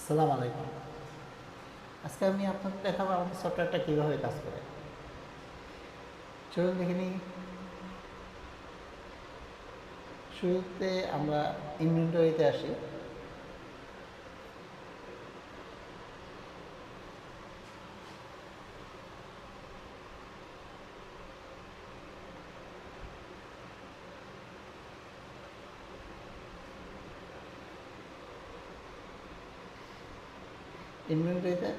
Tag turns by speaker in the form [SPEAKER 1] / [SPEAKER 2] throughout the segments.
[SPEAKER 1] আসসালামু আলাইকুম। আজকে আমি আপনাদের দেখাবো আমাদের সফটওয়্যারটা কীভাবে কাজ করে। চলুন দেখে নিই। শুরুতে আমরা ইনভেন্টরিতে আসি। ইনভেন্টরিতে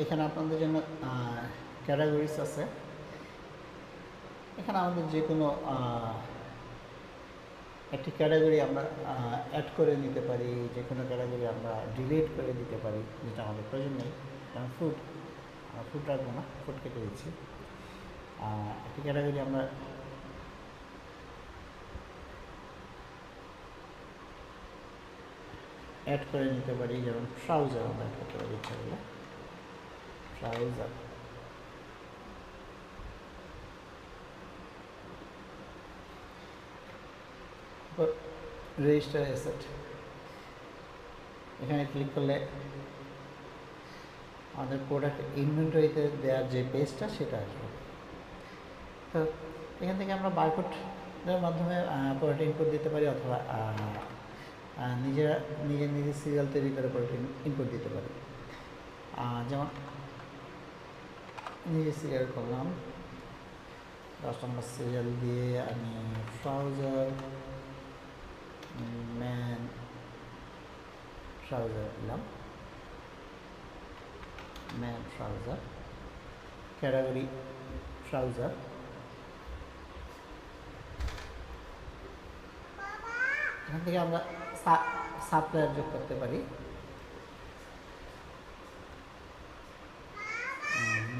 [SPEAKER 1] এখানে আপনাদের জন্য ক্যাটাগরিজ আছে। এখানে আমাদের যে কোনো একটি ক্যাটাগরি আমরা অ্যাড করে নিতে পারি, যে কোনো ক্যাটাগরি আমরা ডিলিট করে দিতে পারি যেটা আমাদের প্রয়োজন নেই। যেমন ফুড রাখবো না, ফুড কেটে দিচ্ছি। একটি ক্যাটাগরি আমরা অ্যাড করে নিতে পারি, যেমন ট্রাউজার আমরা অ্যাড করতে পারি ইচ্ছা করলে। ট্রাউজার রেজিস্টার অ্যাসেট, এখানে ক্লিক করলে আমাদের প্রোডাক্ট ইনভেন্টরিতে দেওয়ার যে পেজটা সেটা আসবে। তো এখান থেকে আমরা বারকোডের মাধ্যমে প্রোডাক্ট ইনপুট দিতে পারি, অথবা নিজের সিরিয়াল তৈরি করে প্রোডাক্ট ইনপুট দিতে পারি। যেমন নিজে সিরিয়াল করলাম, 10 নম্বর সিরিয়াল দিয়ে আমি ট্রাউজার ম্যান ট্রাউজার দিলাম, ম্যান ট্রাউজার, ক্যাটাগরি ট্রাউজার। এখান থেকে আমরা সাপ্লায়ার যোগ করতে পারি।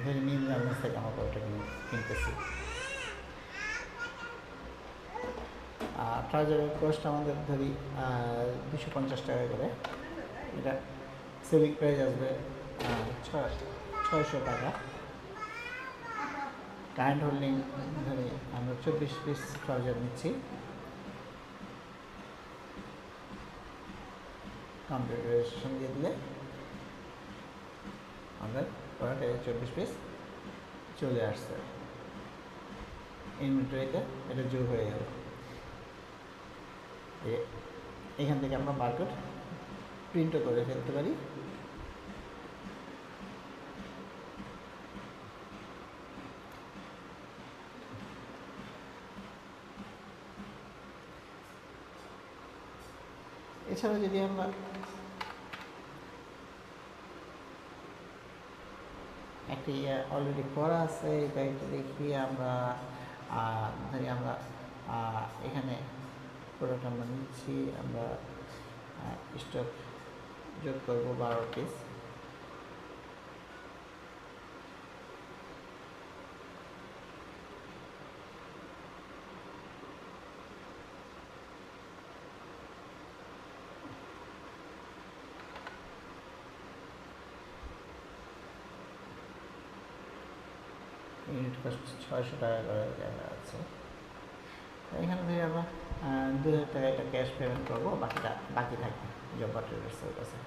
[SPEAKER 1] ধরে নিন গার্মেন্টস থেকে আমরা প্রোডাক্ট কিনতেছি। ট্রাউজারের কস্ট আমাদের ধরি 250 টাকা করে। এটা সেলিং প্রাইস আসবে 600 টাকা। কারেন্ট হোল্ডিং ধরে আমরা 24 পিস ট্রাউজার নিচ্ছি। কমপ্লিট রেজিস্ট্রেশন দিয়ে দিলে আমাদের প্রোডাক্টে 24 পিস চলে আসছে। ইনভেন্টরিতে এটা যোগ হয়ে গেল। এখান থেকে আমরা বারকোড প্রিন্টও করে ফেলতে পারি। এছাড়া যদি আমরা একটি অলরেডি করা আছে, এটা একটু দেখি। আমরা ধরি আমরা এখানে প্রোডাক্ট আমরা নিচ্ছি, আমরা স্টক যোগ করবো 12 পিস। ইউনিট কস্ট 600 টাকা করে জায়গা আছে। এখানে থেকে আমরা 2000 টাকা এটা ক্যাশ পেমেন্ট করবো, বাকিটা বাকি থাকবে জব ট্রেডার্সের কাছে।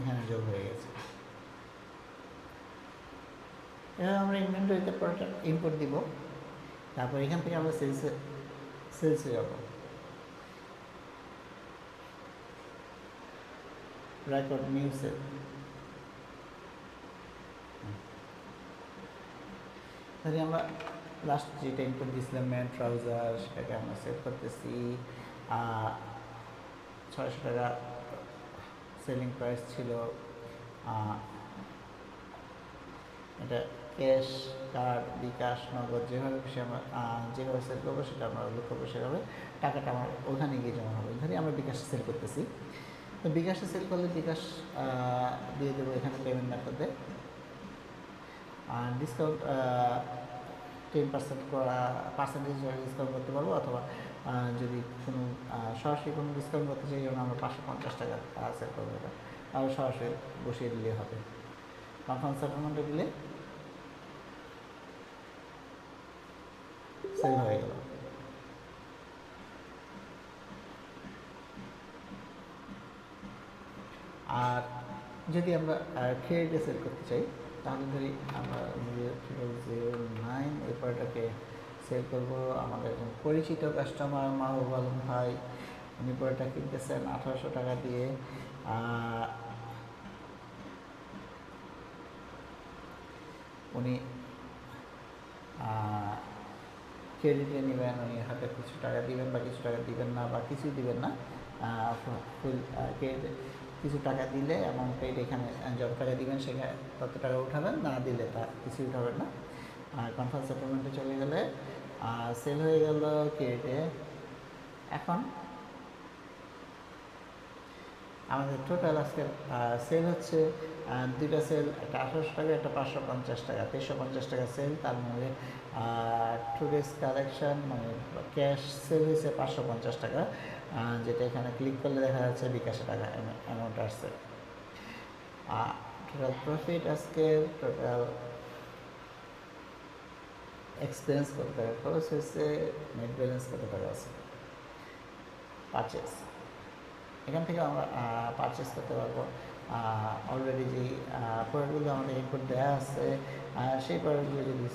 [SPEAKER 1] এখানে যোগ হয়ে গেছে। এবার আমরা ইনভেন্টরিতে প্রোডাক্ট ইনপুট দিব। তারপর এখান থেকে আমরা সেলসে যাব। রেকর্ড নিউ সেল, তাহলে আমরা লাস্ট যেটা ইনপুট দিয়েছিলাম ম্যান ট্রাউজার, সেটাকে আমরা সেভ করতেছি। 600 টাকা সেলিং প্রাইস ছিল। এটা ক্যাশ, কার্ড, বিকাশ, নগদ যেভাবে খুশি আমরা যেভাবে সেল করবো সেটা আমরা উল্লেখ করবো, সেভাবে টাকাটা আমার ওখানে গিয়ে জমা হবে। ধরি আমরা বিকাশে সেল করতেছি, তো বিকাশে সেল করলে বিকাশ দিয়ে দেবো এখানে পেমেন্ট মেথডে। ডিসকাউন্ট 10% পার্সেন্টেজ ডিসকাউন্ট করতে পারবো, অথবা যদি কোনো সরাসরি কোনো ডিসকাউন্ট করতে চাই, যেমন আমরা 550 টাকা সেল করবো, এটা তাহলে সরাসরি বসিয়ে দিলে হবে। কনফার্ম সেটেলমেন্টে দিলে সেল হয়ে গেল। আর যদি আমরা ক্রেডিটে সেল করতে চাই, তাহলে ধরি আমরা 009 এই প্রোডাক্টটাকে সেল করবো। আমাদের একজন পরিচিত কাস্টমার মাহবুব আলম ভাই, উনি প্রোডাক্টটা কিনতেছেন 1800 টাকা দিয়ে। উনি ক্রেডিটে নেবেন, উনি হাতে কিছু টাকা দিবেন বা কিছু টাকা দিবেন না, বা কিছুই দিবেন না, ফুল ক্রেডিট কিছু টাকা দিলে অ্যামাউন্ট পেড এখানে যত টাকা দিবেন সেখানে তত টাকা উঠাবেন, না দিলে তা কিছুই উঠাবেন না। আর কনফার্ম সেটেলমেন্টে চলে গেলে সেল হয়ে গেল ক্রেডিটে। এখন আমাদের টোটাল আজকে সেল হচ্ছে দুইটা সেল, একটা 1800 টাকা, একটা 550 টাকা, 350 টাকা সেল। তার মধ্যে টুডেস কালেকশন মানে ক্যাশ সেল হয়েছে 550 টাকা, যেটা এখানে ক্লিক করলে দেখা যাচ্ছে বিকাশে টাকা অ্যামাউন্ট আসছে। টোটাল প্রফিট আজকে, টোটাল এক্সপেন্স কত টাকা খরচ হয়েছে, নেট ব্যালেন্স কত টাকা আছে, পারচেস। এখান থেকে আমরা পারচেস করতে পারবো। অলরেডি যেই প্রোডাক্টগুলো আমাদের ইনপুট দেওয়া আছে, সেই প্রোডাক্টগুলো যদি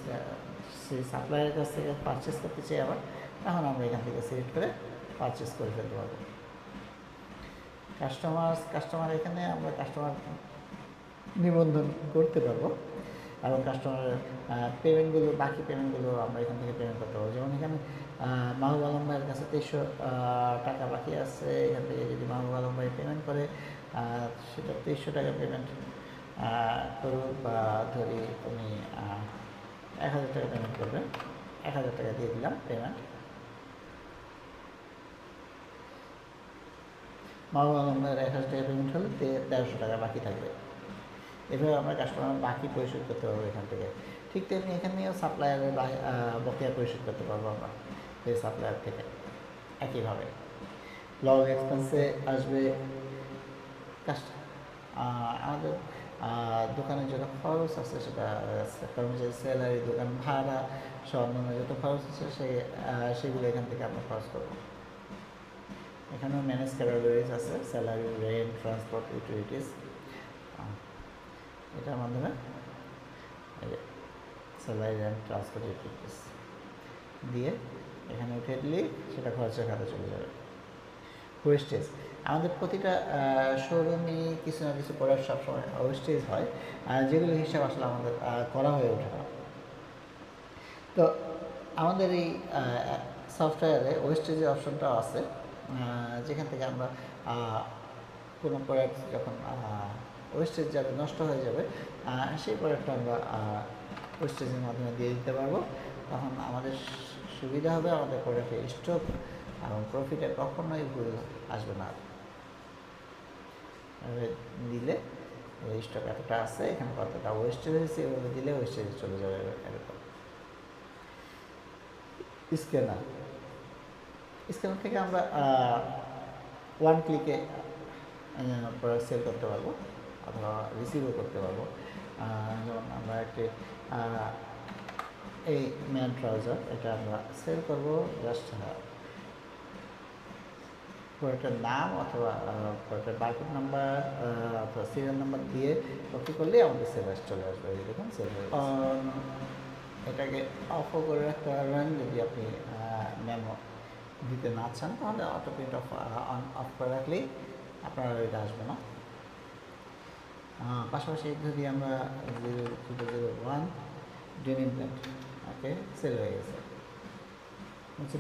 [SPEAKER 1] সেই সাপ্লায়ারের কাছ থেকে পারচেস করতে চাই আবার, তখন আমরা এখান থেকে সিলেক্ট করে পারচেস করে ফেলতে পারবো। কাস্টমার এখানে আমরা কাস্টমার নিবন্ধন করতে পারবো, এবং কাস্টমারের পেমেন্টগুলো, বাকি পেমেন্টগুলো আমরা এখান থেকে পেমেন্ট করতে পারবো। যেমন এখানে মাহবুব আলম ভাইয়ের কাছে 2300 টাকা বাকি আছে। এখান থেকে যদি মাহবুব আলম ভাই পেমেন্ট করে, সেটা 2300 টাকা পেমেন্ট করুক, বা ধরি উনি 1000 টাকা পেমেন্ট করবেন, 1000 টাকা দিয়ে দিলাম পেমেন্ট। মাহবুব আলম ভাইয়ের 1000 টাকা পেমেন্ট হলে 1300 টাকা বাকি থাকবে। এভাবে আমরা কাস্টমার বাকি পরিশোধ করতে পারবো এখান থেকে। ঠিক তেমনি এখানেও সাপ্লায়ারের বকেয়া পরিশোধ করতে পারবো আমরা এই সাপ্লায়ার থেকে একইভাবে। লং এক্সপেন্সে আসবে আমাদের দোকানে যত খরচ আছে, সেটা কর্মচারী স্যালারি, দোকান ভাড়া সহ অন্যান্য যত খরচ আছে সেগুলো এখান থেকে আমরা খরচ করবো। এখানেও ম্যানেজ ক্যাটাগরিজ আছে, স্যালারি, রেন্ট, ট্রান্সপোর্ট, ইউটিলিটিস। এটার মাধ্যমে স্যালারি, রেন্ট, ট্রান্সপোর্ট, ইউটিলিটিস দিয়ে এখানে উঠে দিলে সেটা খরচের খাতে চলে যাবে। ওয়েস্টেজ, আমাদের প্রতিটা শোরুমে কিছু না কিছু প্রোডাক্ট সবসময় ওয়েস্টেজ হয়, যেগুলো হিসাব আসলে আমাদের করা হয়ে ওঠে না। তো আমাদের এই সফটওয়্যারে ওয়েস্টেজের অপশনটাও আছে, যেখান থেকে আমরা কোনো প্রোডাক্ট যখন ওয়েস্টেজ যাবে, নষ্ট হয়ে যাবে, সেই প্রোডাক্টটা আমরা ওয়েস্টেজের মাধ্যমে দিয়ে দিতে পারবো। তখন আমাদের সুবিধা হবে, আমাদের প্রোডাক্টের স্টক এবং প্রফিটে কখনোই ভুল আসবে না। দিলে স্টক এতটা আছে, এখানে কতটা ওয়েস্টেজ হয়েছে, এভাবে দিলে ওয়েস্টেজে চলে যাবে এরকম। স্ক্যানার থেকে আমরা ওয়ান ক্লিকে প্রোডাক্ট সেল করতে পারবো, অথবা রিসিভও করতে পারবো। যেমন আমরা একটি এই ম্যান ট্রাউজার, এটা আমরা সেল করবো। জাস্ট প্রোডাক্টের নাম অথবা প্রোডাক্টের বারকোড নাম্বার অথবা সিরিয়াল নাম্বার দিয়ে কপি করলে আমাদের সেলার চলে আসবে। এই দেখুন সেল হয়ে গেছে। এটাকে অফও করে রাখতে পারবেন যদি আপনি মেমো দিতে না চান, তাহলে অটো প্রিন্ট অফ করে রাখলেই আপনার এটা আসবে না। পাশাপাশি যদি আমরা 001 ডেনিম প্যান্ট, ওকে, সেল হয়ে গেছে। হচ্ছে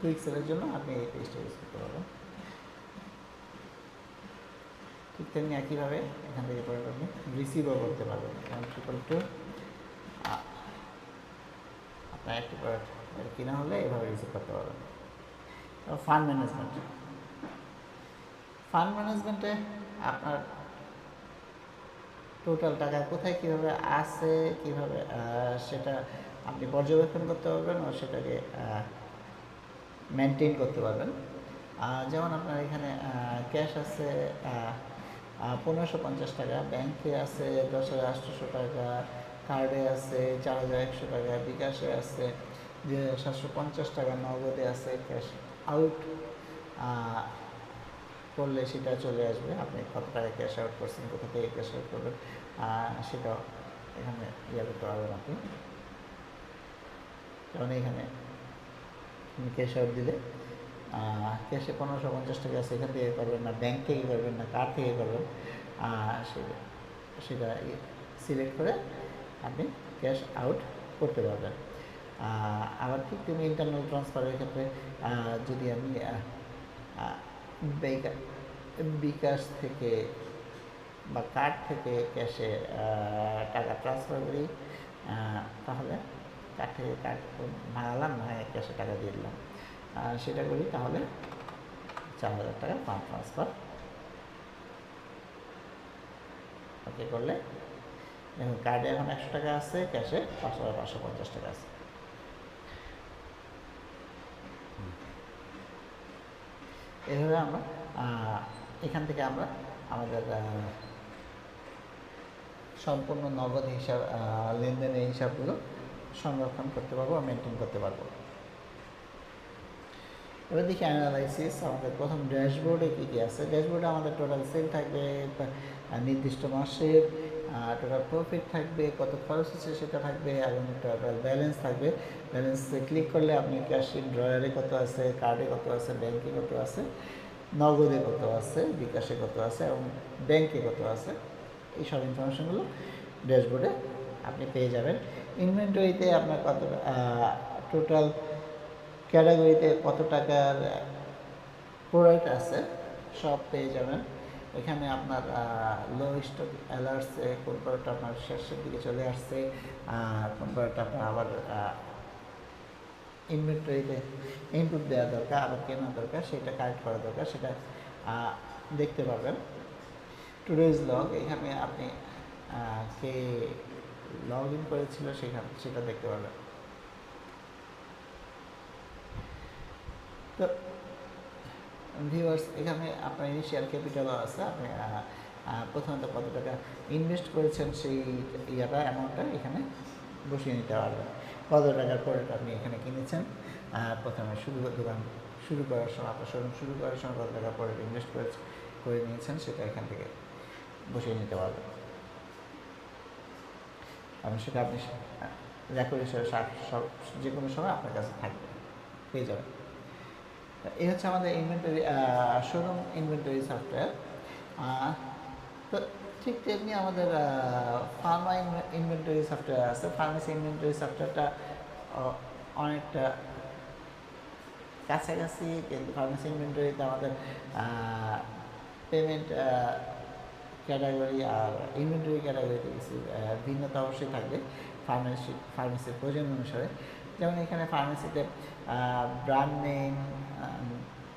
[SPEAKER 1] কুইক সেলের জন্য আপনি এই পেজটা ইউজ করতে পারবেন। ঠিক তেমনি একইভাবে এখান থেকে পরে আপনি রিসিভও করতে পারবেন, কারণ ট্রিপল টু আপনার একটি প্রোডাক্ট কিনা হলে এভাবে রিসিভ করতে পারবেন। ফান্ড ম্যানেজমেন্ট, ফান্ড ম্যানেজমেন্টে আপনার টোটাল টাকা কোথায় কীভাবে আসে, কীভাবে সেটা আপনি পর্যবেক্ষণ করতে পারবেন ও সেটাকে মেনটেন করতে পারবেন। যেমন আপনার এখানে ক্যাশ আছে 1550 টাকা, ব্যাংকে আছে 10,800 টাকা, কার্ডে আছে 4,100 টাকা, বিকাশে আছে 750 টাকা, নগদে আছে, ক্যাশ আউট করলে সেটা চলে আসবে, আপনি কত টাকা ক্যাশ আউট করছেন, কোথা থেকে ক্যাশ আউট করবেন সেটা এখানে ইয়ে করতে পারবেন আপনি। কারণ এখানে ক্যাশ আউট দিলে ক্যাশে 1550 টাকা আছে, এখান থেকে করবেন না ব্যাংক থেকে করবেন না কার্ড থেকে করবেন, সেটা সিলেক্ট করে আপনি ক্যাশ আউট করতে পারবেন। আবার ঠিক তেমনি ইন্টারনাল ট্রান্সফারের ক্ষেত্রে যদি আমি বিকাশ থেকে বা কার্ড থেকে ক্যাশে টাকা ট্রান্সফার করি, তাহলে কার্ড থেকে কার্ড ভাঙালাম, না ক্যাশে টাকা দিয়ে দিলাম, সেটা করি, তাহলে 4,000 টাকা ফান্ড ট্রান্সফার ওকে করলে দেখুন কার্ডে এখন 100 টাকা আছে, ক্যাশে 5,550 টাকা আছে। এভাবে আমরা এখান থেকে আমরা আমাদের সম্পূর্ণ নগদ হিসাব লেনদেনের হিসাবগুলো সংরক্ষণ করতে পারবো, মেনটেন করতে পারবো। এবার দেখি অ্যানালাইসিস, আমাদের প্রথম ড্যাশবোর্ডে কী কী আছে। ড্যাশবোর্ডে আমাদের টোটাল সেল থাকবে, নির্দিষ্ট মাসের টোটাল প্রফিট থাকবে, কত খরচ হচ্ছে সেটা থাকবে, এবং টোটাল ব্যালেন্স থাকবে। ব্যালেন্সে ক্লিক করলে আপনি ক্যাশিট ড্রয়ারে কত আছে, কার্ডে কত আছে, ব্যাংকে কত আছে, নগদে কত আছে, বিকাশে কত আছে এবং ব্যাংকে কত আছে, এই সব ইনফরমেশনগুলো ড্যাশবোর্ডে আপনি পেয়ে যাবেন। ইনভেন্টরিতে আপনার কত টোটাল ক্যাটাগরিতে কত টাকার প্রোডাক্ট আছে সব পেয়ে যাবেন। এখানে আপনার লো স্টক অ্যালার্টসে কোন প্রোডাক্ট আপনার শেষের দিকে চলে আসছে, কোন প্রোডাক্ট আপনার আবার ইনভেন্টরিতে ইনপুট দেওয়া দরকার, আবার কেনা দরকার, সেটা কালেক্ট করা দরকার, সেটা দেখতে পারবেন। টুডেজ লগ, এখানে আপনি কে লগ ইন করেছিল সেটা দেখতে পারবেন। তো ভিউয়ার্স, এখানে আপনার ইনিশিয়াল ক্যাপিটালও আছে, আপনি প্রথমত কত টাকা ইনভেস্ট করেছেন সেই অ্যামাউন্টটা এখানে বসিয়ে নিতে পারবেন। কত টাকার প্রোডাক্ট আপনি এখানে কিনেছেন, প্রথমে দোকান শুরু করার সময়, আপনার শোরুম শুরু করার সময় কত টাকা প্রোডাক্ট ইনভেস্ট করে নিয়েছেন সেটা এখান থেকে বসিয়ে নিতে পারবেন, এবং সেটা আপনি রেকর্ড হিসেবে সব যে কোনো সময় আপনার কাছে থাকবে, পেয়ে যাবেন। এই হচ্ছে আমাদের ইনভেন্টরি শোরুম ইনভেন্টরি সফটওয়্যার। তো ঠিক তেমনি আমাদের ফার্মা ইনভেন্টরি সফটওয়্যার আছে। ফার্মেসি ইনভেন্টরি সফটওয়্যারটা অনেকটা কাছাকাছি, কিন্তু ফার্মেসি ইনভেন্টরিতে আমাদের পেমেন্ট ক্যাটাগরি আর ইনভেন্টরি ক্যাটাগরিতে কিছু ভিন্নতা অবশ্যই থাকবে ফার্মেসির প্রয়োজন অনুসারে। যেমন এখানে ফার্মেসিতে ব্র্যান্ড নেম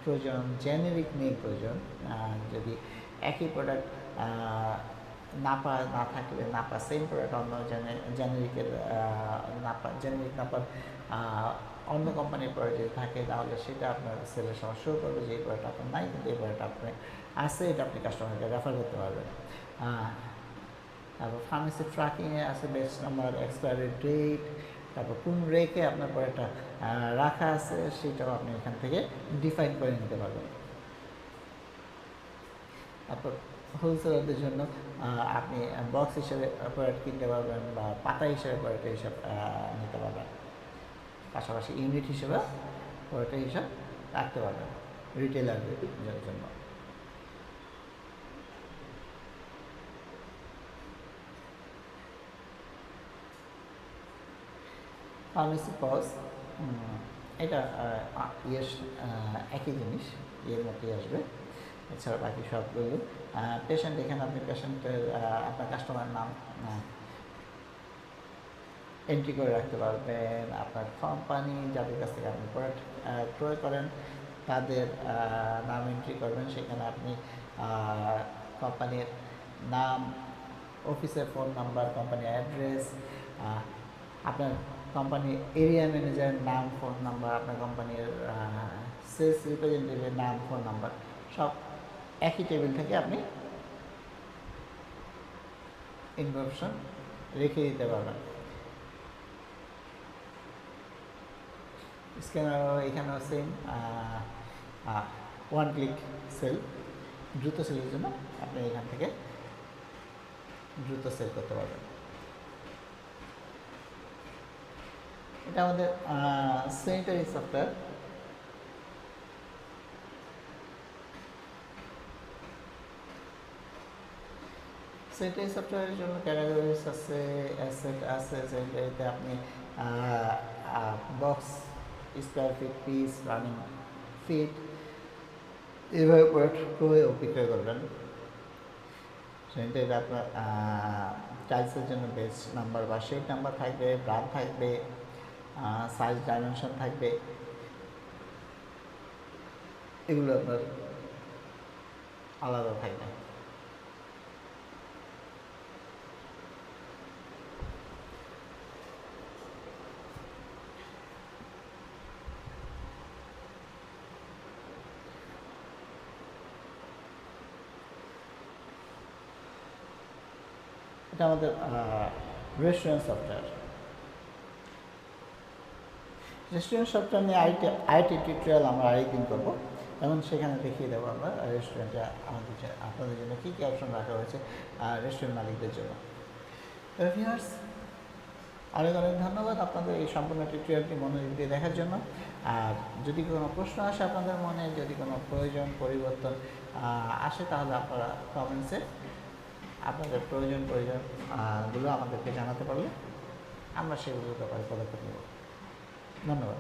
[SPEAKER 1] প্রয়োজন, জেনেরিক নেম প্রয়োজন। যদি একই প্রোডাক্ট না থাকলে সেম প্রোডাক্ট অন্য জেনেরিকের জেনেরিক নাপার অন্য কোম্পানির প্রোডাক্ট যদি থাকে, তাহলে সেটা আপনার সেলের সময় শো করবে যে এই প্রোডাক্ট আপনার নাই, কিন্তু এই প্রোডাক্ট আপনার আছে, এটা আপনি কাস্টমারকে রেফার করতে পারবেন। তারপর ফার্মেসি ট্র্যাকিংয়ে আছে বেচ নাম্বার, এক্সপায়ারি ডেট, তারপর কোন রেকে আপনার প্রোডাক্টটা রাখা আছে সেটাও আপনি এখান থেকে ডিফাইন করে নিতে পারবেন। তারপর হোলসেলারদের জন্য আপনি বক্স হিসেবে প্রোডাক্ট কিনতে পারবেন বা পাতা হিসেবে প্রোডাক্টের হিসাব নিতে পারবেন, পাশাপাশি ইউনিট হিসেবে প্রোডাক্টের হিসাব রাখতে পারবেন রিটেলারদের জন্য। ফার্মেসি পজ, এটা একই জিনিস, এর মধ্যেই আসবে। এছাড়া বাকি সবগুলো পেশেন্ট, এখানে আপনি পেশেন্টের আপনার কাস্টমার নাম এন্ট্রি করে রাখতে পারবেন, আপনার কোম্পানি যাদের কাছ থেকে আপনি প্রোডাক্ট ক্রয় করেন তাদের নাম এন্ট্রি করবেন, সেখানে আপনি কোম্পানির নাম, অফিসের ফোন নাম্বার, কোম্পানির অ্যাড্রেস, আপনার কোম্পানির এরিয়া ম্যানেজারের নাম, ফোন নাম্বার, আপনার কোম্পানির সেলস রিপ্রেজেন্টেটিভের নাম, ফোন নাম্বার সব একই টেবিল থেকে আপনি ইনফরমেশন রেখে দিতে পারবেন। স্ক্যানারও এখানেও সেম, ওয়ান ক্লিক সেল, দ্রুত সেলের জন্য আপনি এখান থেকে দ্রুত সেল করতে পারবেন। এটা আমাদের স্যানিটারি সফটওয়্যার। স্যানিটারি সফটওয়্যারের জন্য ক্যাটাগরিজ আছে, অ্যাসেট আছে, যেটাতে আপনি box, square feet, piece, running feet এভাবে প্রোডাক্ট ক্রয় ও বিক্রয় করবেন। সেটাতে আপনার টাইলসের জন্য বেস নাম্বার বা শেড নাম্বার থাকবে, ব্র্যান্ড থাকবে, সাইজ ডাইমেনশন থাকবে, এগুলো আপনার আলাদা থাকবে। এটা আমাদের রেস্টুরেন্ট সফটওয়্যার। রেস্টুরেন্ট সফটওয়্যার নিয়ে আইটি টিউটোরিয়াল আমরা আরেকদিন করবো, এবং সেখানে দেখিয়ে দেবো আমরা রেস্টুরেন্টে আমাদের আপনাদের জন্য কী কী অপশন রাখা হয়েছে রেস্টুরেন্ট মালিকদের জন্য। ভিউয়ার্স, অনেক অনেক ধন্যবাদ আপনাদের এই সম্পূর্ণ টিউটোরিয়ালটি মনোযোগ দিয়ে দেখার জন্য। আর যদি কোনো প্রশ্ন আসে আপনাদের মনে, যদি কোনো প্রয়োজন পরিবর্তন আসে, তাহলে আপনারা কমেন্টসে আপনাদের প্রয়োজনগুলো আমাদেরকে জানাতে পারলে আমরা সেগুলোর ব্যাপারে পদক্ষেপ নেব। ধন্যবাদ।